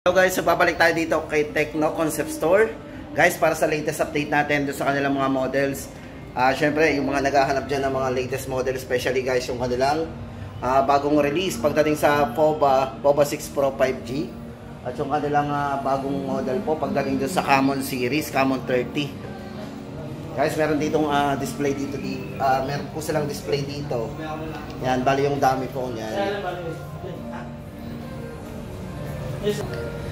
Hello guys, so babalik tayo dito kay Tecno Concept Store. Guys, para sa latest update natin doon sa kanilang mga models. Syempre, yung mga naghahanap dyan ng mga latest model, especially guys, yung kanilang bagong release pagdating sa POBA 6 Pro 5G. At yung kanilang bagong model po pagdating doon sa Common Series, Common 30. Guys, meron ditong display dito. Meron po silang display dito. Yan, bali yung dami po yan.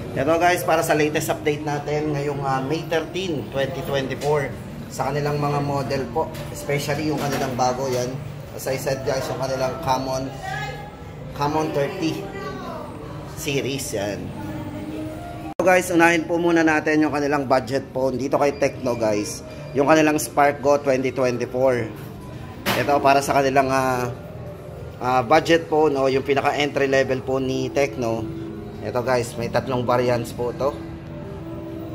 Ito guys, para sa latest update natin ngayong May 13, 2024 sa kanilang mga model po, especially yung kanilang bago yan. As I said guys, yung kanilang Common 30 series yan. So guys, unahin po muna natin yung kanilang budget phone dito kay Tecno guys, yung kanilang Spark Go 2024. Ito para sa kanilang budget phone o yung pinaka entry level po ni Tecno. Ito guys, may tatlong variants po ito.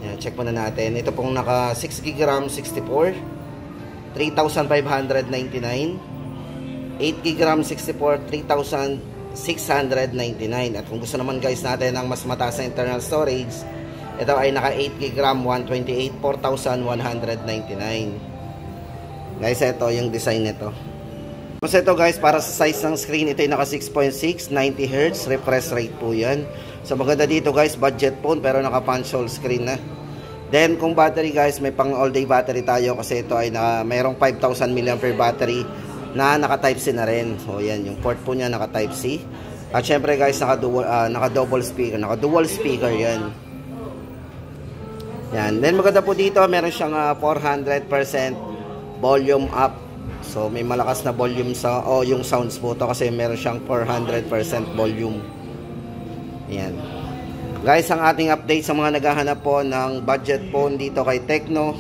Yan, check muna natin. Ito pong naka 6GB RAM 64, 3,599. 8GB RAM 64, 3,699. At kung gusto naman guys natin ng mas mataas na internal storage, ito ay naka 8GB RAM 128, 4,199. Guys, ito yung design nito. Tapos ito guys, para sa size ng screen, ito ay naka 6.6, 90Hz, refresh rate po yan. So maganda dito guys, budget phone pero naka punch hole screen na. Then kung battery guys, may pang all day battery tayo kasi ito ay mayroong 5,000 mAh battery na naka type C na rin. So yan, yung port po niya naka type C. At syempre guys, naka double speaker, naka dual speaker yan. Yan. Then maganda po dito, meron siyang 400% volume up. So may malakas na volume sa yung sounds po to kasi meron siyang 400% volume. Ayan. Guys, ang ating update sa mga naghahanap po ng budget phone dito kay Tecno.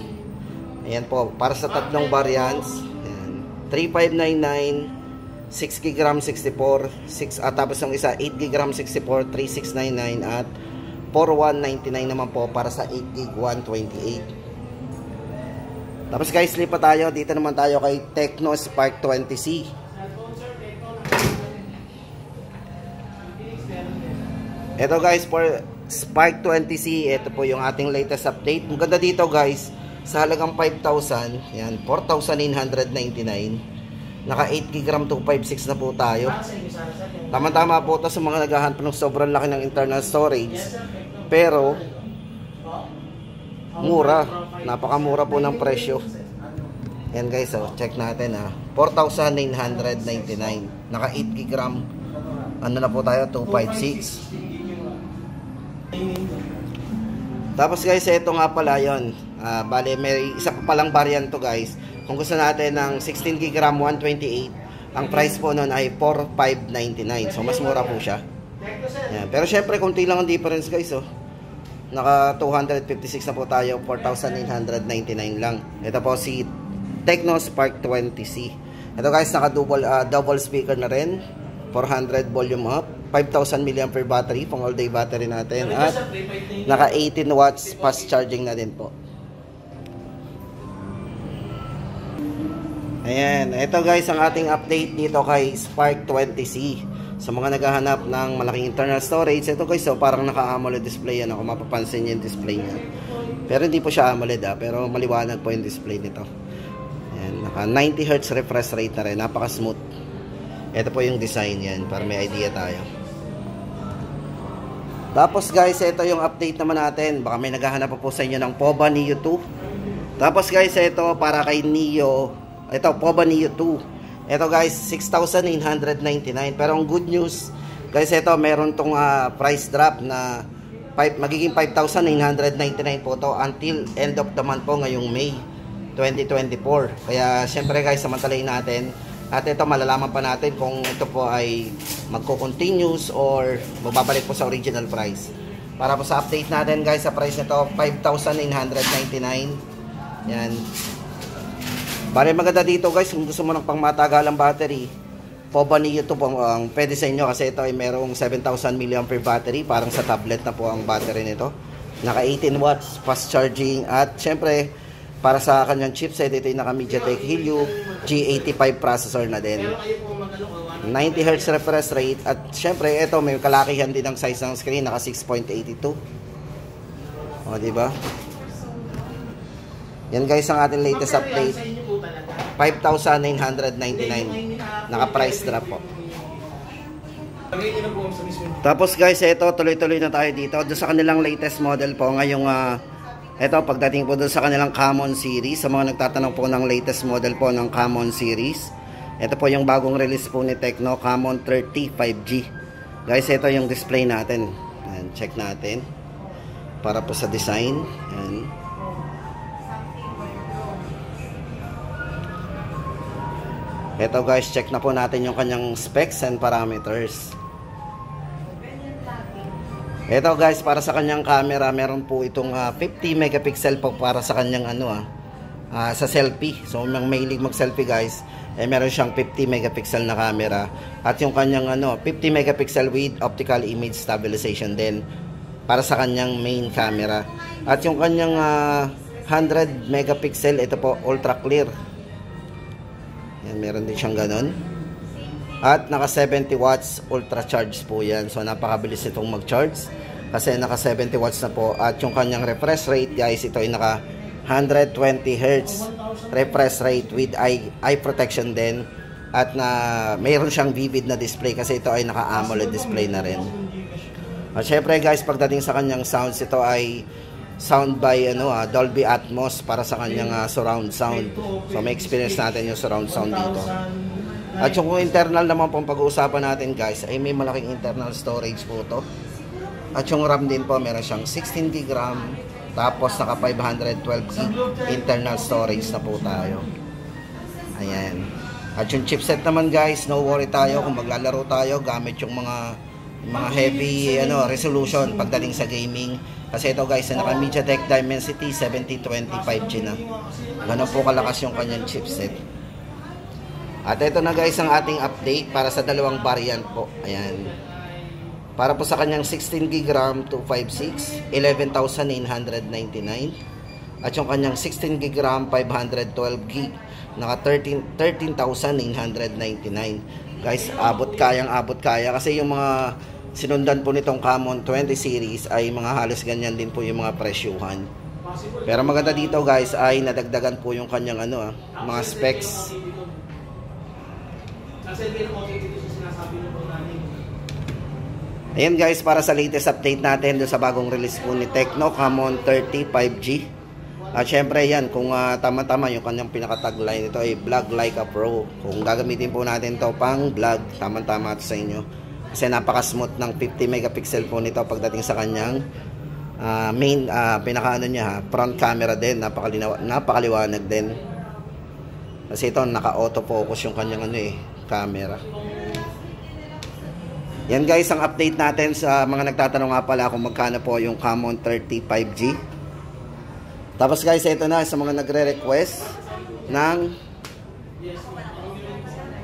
Ayan po, para sa tatlong variants. Ayan. 3599, 6GB RAM 64, tapos yung isa 8GB RAM 64, 3699 at 4199 naman po para sa 8GB 128. Tapos guys, lipat tayo. Dito naman tayo kay Tecno Spark 20C. Ito guys, for Spark 20C, ito po yung ating latest update. Ang ganda dito guys, sa halagang 5,000, yan, 4,999. Naka 8GB RAM 256 na po tayo. Tama-tama po ito sa mga naghahanap ng sobrang laki ng internal storage. Pero mura, napakamura po ng presyo. Yan guys, oh, check natin 4,999. Naka 8GB RAM. Ano na po tayo? 256. Tapos guys, ito nga pala yun. Bale, may isa pa palang variant to guys. Kung gusto natin ng 16GB RAM 128, ang price po nun ay 4,599. So mas mura po siya. Yan. Pero syempre, konti lang ang difference guys. Oh. Naka 256 na po tayo, 4,999 lang. Ito po si Tecno Spark 20C. Ito guys, naka double speaker na rin, 400 volume up, 5,000 mAh battery, pang all day battery natin, at naka 18 watts fast charging na din po. Ayan, ito guys ang ating update dito kay Spark 20C. Sa mga naghahanap ng malaking internal storage, ito guys, so parang naka-AMOLED display yan, kung mapapansin yung display niya. Pero hindi po siya AMOLED pero maliwanag po yung display nito. Ayan, naka 90Hz refresh rate na rin, napaka-smooth. Ito po yung design yan, para may idea tayo. Tapos guys, ito yung update naman natin. Baka may naghahanap po sa inyo ng POBA Neo 2. Tapos guys, ito para kay Neo. Ito, POBA Neo 2. Ito guys, 6,999. Pero ang good news, guys, ito meron tong price drop na magiging 5,999 po to until end of the month po ngayong May 2024. Kaya syempre guys, samantalahin natin. At ito, malalaman pa natin kung ito po ay magko-continuous or magbabalik po sa original price. Para po sa update natin guys, sa price nito 5,999. Yan. Bale, maganda dito guys, kung gusto mo ng pang matagalang battery, POBA Neo 2 po ang pwede sa inyo kasi ito ay merong 7,000 mAh battery. Parang sa tablet na po ang battery nito. Naka 18 watts fast charging at syempre para sa kanyang chipset, ito yung naka MediaTek Helio G85 processor na din. 90Hz refresh rate. At syempre, ito may kalakihan din ang size ng screen, naka 6.82. O, diba? Yan guys ang ating latest update. 5,999. Naka-price drop po. Tapos guys, ito tuloy-tuloy na tayo dito. Doon sa kanilang latest model po. Ngayong, ito pagdating po doon sa kanilang Common Series. Sa mga nagtatanong po ng latest model po ng Common Series. Ito po yung bagong release po ni Tecno, Common 30 5G. Guys, ito yung display natin. Ayan, check natin. Para po sa design. Ayan. Ito guys, check na po natin yung kanyang specs and parameters. Ito guys, para sa kanyang camera, meron po itong 50 megapixel po para sa kanyang sa selfie. So, yung mahilig mag-selfie guys, meron siyang 50 megapixel na camera. At yung kanyang 50 megapixel with optical image stabilization din para sa kanyang main camera. At yung kanyang 100 megapixel, ito po, ultra clear. Yan, meron din siyang ganun. At naka 70 watts ultra charge po yan. So napakabilis itong mag-charge kasi naka 70 watts na po. At yung kanyang refresh rate guys, ito ay naka 120 Hz refresh rate with eye protection din. At mayroon siyang vivid na display kasi ito ay naka AMOLED display na rin. At syempre guys, pagdating sa kanyang sounds, ito ay sound by Dolby Atmos para sa kanyang surround sound. So may experience natin yung surround sound dito. At yung internal naman pong pag-uusapan natin guys, ay may malaking internal storage po to. At yung RAM din po, meron siyang 16GB RAM. Tapos naka 512GB internal storage na po tayo. Ayan. At yung chipset naman guys, no worry tayo kung maglalaro tayo gamit yung mga heavy resolution pagdating sa gaming. Kasi ito guys, naka MediaTek Dimensity 7020 5G na. Ganun po kalakas yung kanyang chipset. At ito na guys ang ating update para sa dalawang variant po. Ayan. Para po sa kanyang 16GB RAM 256, 11,999. At yung kanyang 16GB RAM 512GB, naka 13,999. Guys, abot kaya kasi yung mga sinundan po nitong Common 20 series ay mga halos ganyan din po yung mga presyuhan. Pero maganda dito guys ay nadagdagan po yung kanyang mga specs. Ayan guys, para sa latest update natin doon sa bagong release po ni Tecno, Common 30 5G. At syempre yan, kung tama-tama yung kanyang pinaka-tagline, ito ay Vlog Like a Pro. Kung gagamitin po natin to pang vlog, tama-tama ito sa inyo. Kasi napaka-smooth ng 50 megapixel po nito pagdating sa kanyang main, front camera din. Napakaliwanag din. Kasi ito, naka-autofocus yung kanyang camera. Yan guys, ang update natin sa mga nagtatanong nga pala kung magkano po yung Common 30 5G. Tapos guys, ito na sa mga nagre-request ng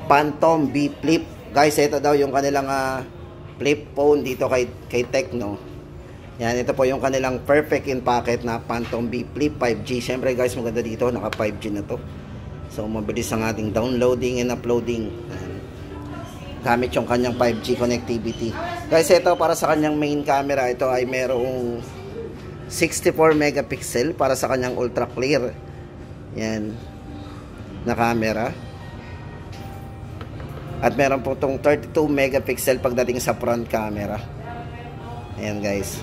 Phantom B Flip. Guys, ito daw yung kanilang flip phone dito kay Tecno. Yan, ito po yung kanilang perfect in pocket na Phantom B Flip 5G. Syempre guys, maganda dito, naka 5G na to. So mabilis ang ating downloading and uploading. Gamit yung kanyang 5G connectivity. Guys, ito para sa kanyang main camera, ito ay merong 64 megapixel para sa kanyang ultra clear. Yan. Na camera. At meron po itong 32 megapixel pagdating sa front camera. Ayan guys.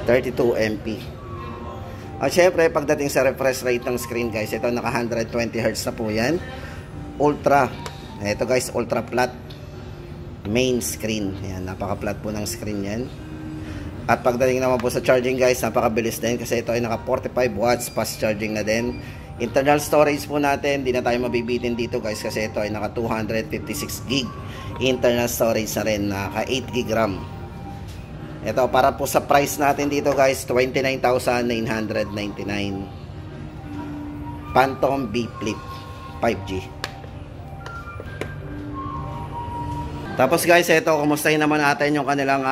32 MP. At syempre, pagdating sa refresh rate ng screen guys, ito naka 120 Hz na po yan. Ultra. Ito guys, ultra flat main screen. Ayan, napaka-flat po ng screen yan. At pagdating naman po sa charging guys, napakabilis din kasi ito ay naka 45 watts fast charging na din. Internal storage po natin, di na tayo mabibitin dito guys kasi ito ay naka 256GB internal storage na rin, naka 8GB RAM. Ito para po sa price natin dito guys, 29,999. Phantom B Flip 5G. Tapos guys, ito, kumustahin naman natin yung kanilang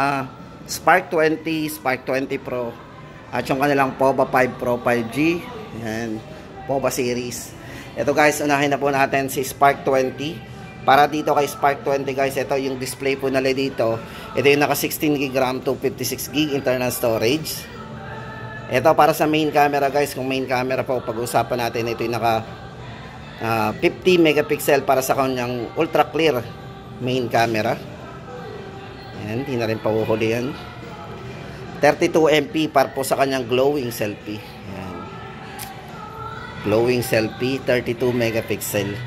Spark 20, Spark 20 Pro at yung kanilang POVA 5 Pro 5G. Yan, POVA series. Ito guys, unahin na po natin si Spark 20. Para dito kay Spark 20 guys, ito yung display po nila dito. Ito yung naka 16GB RAM, 256GB internal storage. Ito para sa main camera guys, kung main camera po pag-usapan natin, ito yung naka 50 megapixel para sa kanyang ultra clear main camera. Ayan, hindi na rin pahuhuli yan. 32MP para po sa kanyang glowing selfie. Ayan. Glowing selfie, 32 megapixel.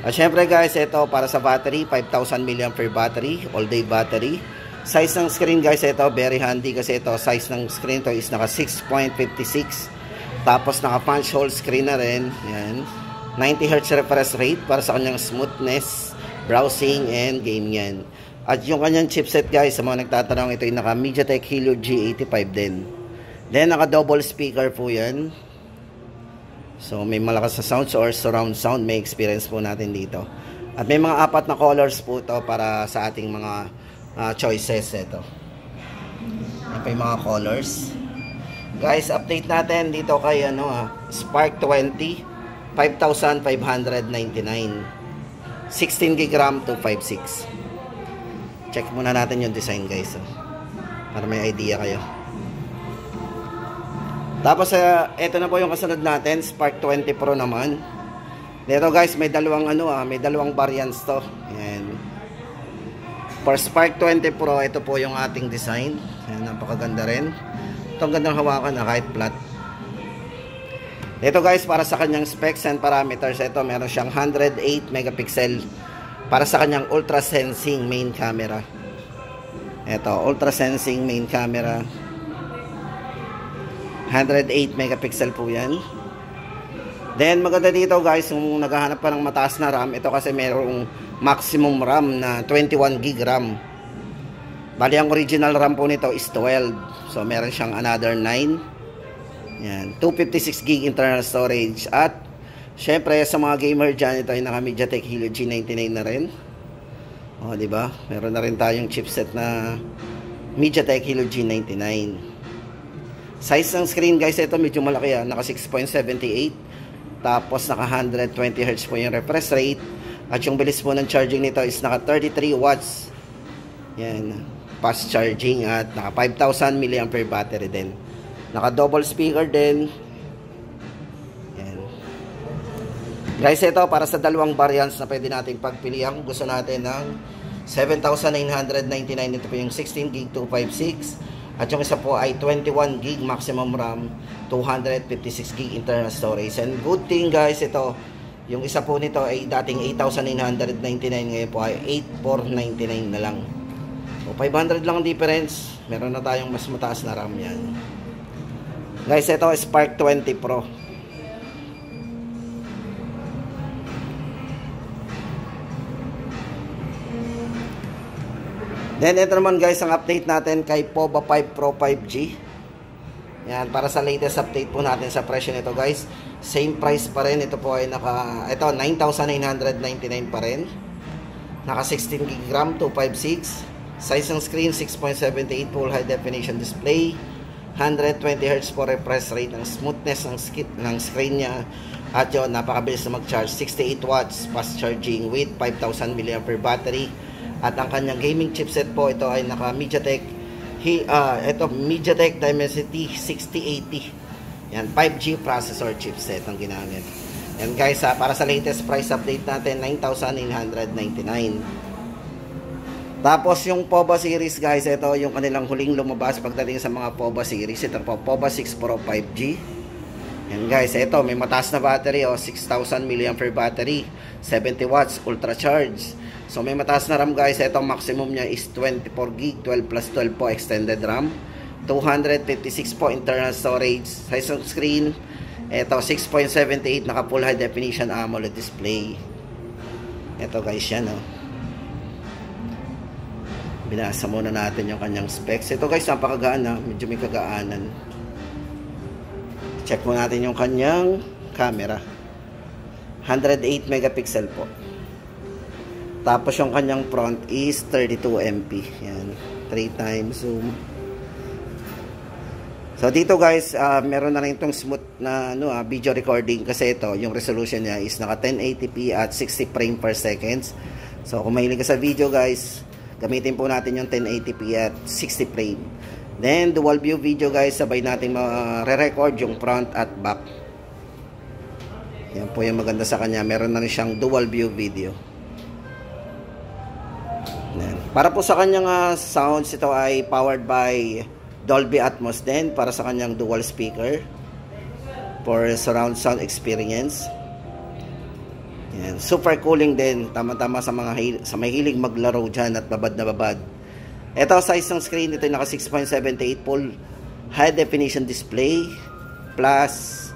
At syempre guys, ito para sa battery, 5,000 mAh battery, all day battery. Size ng screen guys, ito very handy kasi ito size ng screen to is naka 6.56. Tapos naka punch hole screen na rin. Yan. 90Hz refresh rate para sa kanyang smoothness, browsing and game yan. At yung kanyang chipset guys, sa mga nagtatanong, ito yung naka MediaTek Helio G85 din. Then naka double speaker po yan. So may malakas na sounds or surround sound, may experience po natin dito. At may mga 4 na colors po to para sa ating mga choices. Ito yan pa yung mga colors. Guys, update natin dito kay Spark 20, 5,599, 16GB RAM 256. Check muna natin yung design guys, para may idea kayo. Tapos ito na po yung kasunod natin, Spark 20 Pro naman. Dito guys, may dalawang may dalawang variants to. Ayan. For Spark 20 Pro, ito po yung ating design. Ayan, napakaganda rin. Ito ang gandang hawakan kahit flat. Ito guys, para sa kanyang specs and parameters, ito meron siyang 108 megapixel para sa kanyang ultra sensing main camera. Ito, ultra sensing main camera. 108 megapixel po yan. Then maganda dito guys, kung naghahanap pa ng mataas na RAM, ito kasi mayroong maximum RAM na 21GB RAM. Bali ang original RAM po nito is 12. So meron siyang another 9. Yan, 256GB internal storage. At syempre sa mga gamer dyan, ito ay naka MediaTek Helio G99 na rin. O diba, meron na rin tayong chipset na MediaTek Helio G99. Size ng screen guys, ito medyo malaki yan, naka 6.78. Tapos naka 120Hz po yung refresh rate. At yung bilis po ng charging nito is naka 33 watts. Yan, fast charging. At naka 5,000 mAh battery din. Naka double speaker din. Yan. Guys, ito para sa dalawang variants na pwede nating pagpilihan. Kung gusto natin ng 7,999, ito po yung 16GB 256. At yung isa po ay 21GB maximum RAM, 256GB internal storage. And good thing guys, ito, yung isa po nito ay dating 8,999, ngayon po ay 8,499 na lang. So 500 lang ang difference, meron na tayong mas mataas na RAM yan. Guys, ito Spark 20 Pro. Then ito naman guys ang update natin kay POVA 5 Pro 5G. Yan, para sa latest update po natin sa presyo nito guys. Same price pa rin. Ito po ay ito 9,999 pa rin. Naka 16GB RAM 256. Size ng screen 6.78 full high definition display. 120Hz for refresh rate, ng smoothness ng screen niya. At yun, napakabilis na mag-charge. 68 watts fast charging with 5,000 mAh battery. At ang kanyang gaming chipset po, ito ay naka MediaTek MediaTek Dimensity 6080. Yan, 5G processor chipset ang ginamit. Yan guys, para sa latest price update natin, 9,999. Tapos yung POVA series guys, ito yung kanilang huling lumabas pagdating sa mga POVA series. Ito po, POVA 6 Pro 5G. Yan guys, ito may mataas na battery, 6,000 mAh battery, 70 watts ultra charge. So may mataas na RAM guys, ito maximum niya is 24GB, 12 plus 12 po extended RAM, 256 po internal storage. Size ng screen, ito 6.78, naka full high definition AMOLED display. Ito guys yan binasa muna natin yung kanyang specs. Ito guys, napakagaan medyo may kagaanan. Check mo natin yung kanyang camera, 108 megapixel po. Tapos yung kanyang front is 32MP. Yan, 3 times zoom. So dito guys, meron na rin itong smooth na video recording kasi ito, yung resolution niya is naka 1080p at 60 frame per seconds. So kung mahilig ka sa video guys, gamitin po natin yung 1080p at 60 frame. Then dual view video guys, sabay natin ma-record yung front at back. Yan po yung maganda sa kanya, meron na rin siyang dual view video. Yan. Para po sa kanyang sounds, ito ay powered by Dolby Atmos din para sa kanyang dual speaker for surround sound experience. Yan. Super cooling din, tama-tama sa mga may hilig maglaro dyan at babad na babad. Ito size ng screen, ito naka 6.78 full high definition display plus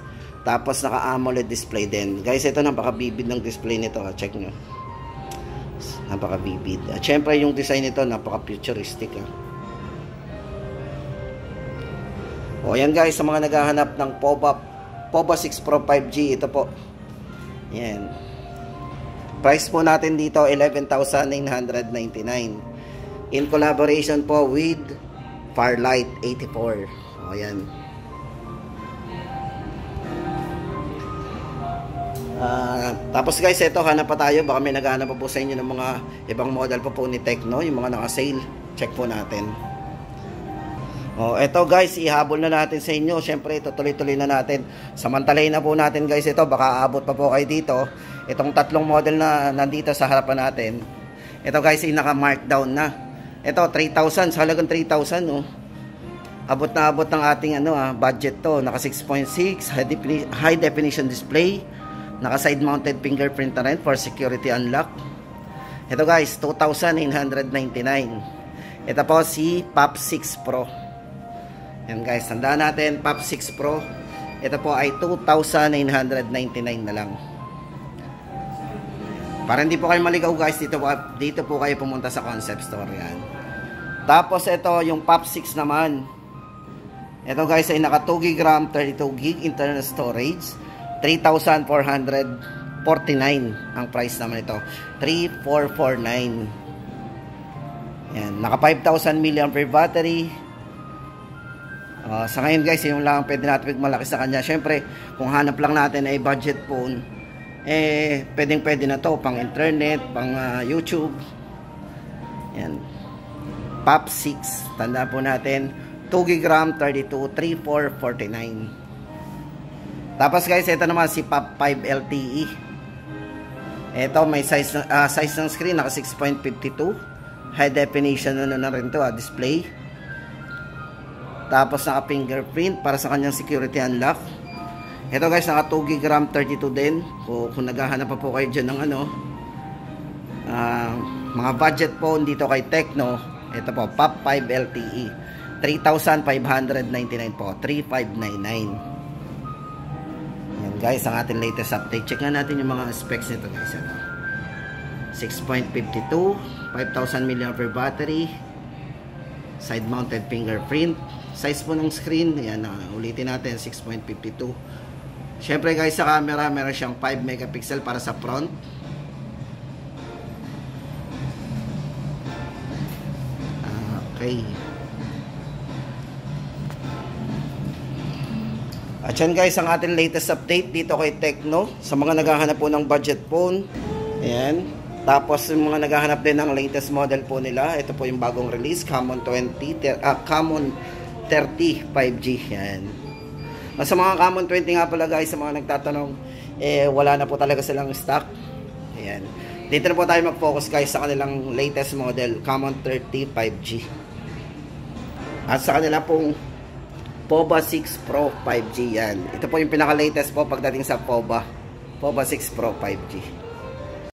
tapos naka AMOLED display din. Guys, ito napaka-vivid ng display nito, check nyo. Napaka-vivid. At syempre yung design nito napaka-futuristic. O yan guys, sa mga naghahanap ng POVA 6 Pro 5G, ito po. Yan. Price po natin dito 11,999. In collaboration po with Farlight 84. O yan. Tapos guys, ito hanap pa tayo. Baka may naghahanap pa po sa inyo ng mga ibang model po ni Tecno, yung mga naka-sale. Check po natin. Oh, eto guys, ihabol na natin sa inyo. Syempre, ito tuloy-tuloy na natin. Samantalahin na po natin guys ito. Baka aabot pa po kayo dito. Itong tatlong model na nandito sa harapan natin. Ito guys, ay naka-markdown na. Ito, 3,000. Sa halagang 3,000, oh. Abot na abot ng ating budget to. Naka 6.6, high definition display. Naka side mounted fingerprint na rin for security unlock. Ito guys, 2,999. Ito po si POP 6 Pro. Yan guys, tandaan natin, POP 6 Pro. Ito po ay 2,999 na lang. Para hindi po kayo maligaw guys, dito po kayo pumunta sa concept store. Yan. Tapos ito, yung POP 6 naman. Ito guys ay naka 2GB RAM, 32GB internal storage. 3,449 ang price naman ito. 3,449. Yan, naka 5,000 mAh battery. Sa ngayon guys, yung lang pwede natin malaki sa kanya. Syempre, kung hanap lang natin ay budget phone, pwede na to pang internet, pang YouTube. Yan. POP 6, tanda po natin, 2GB RAM, 32, 3,449. Tapos guys, ito naman si POP 5 LTE. Ito may size ng screen naka 6.52. High definition na rin to, display. Tapos naka fingerprint para sa kanyang security unlock. Ito guys, naka 2GB RAM, 32 din. Kung naghahanap pa po kayo dyan ng mga budget phone dito kay Tecno, ito po, POP 5 LTE. 3,599 po, 3,599. Yan guys, ang ating latest update. Check nga natin yung mga specs nito guys. 6.52, 5,000 mAh battery, side mounted fingerprint. Size po ng screen, yan, ulitin natin, 6.52. Syempre guys, sa camera, meron siyang 5 megapixel para sa front. Okay. At yan guys, ang ating latest update dito kay Tecno. Sa mga naghahanap po ng budget phone. Ayan. Tapos yung mga naghahanap din ng latest model po nila. Ito po yung bagong release, Camon 30 5G. Yan. Sa mga Camon 20 nga pala guys, sa mga nagtatanong, wala na po talaga silang stock. Ayan. Dito na po tayo mag-focus guys sa kanilang latest model, Camon 30 5G. At sa kanila pong POVA 6 Pro 5G yan. Ito po yung pinaka-latest po pagdating sa POVA 6 Pro 5G.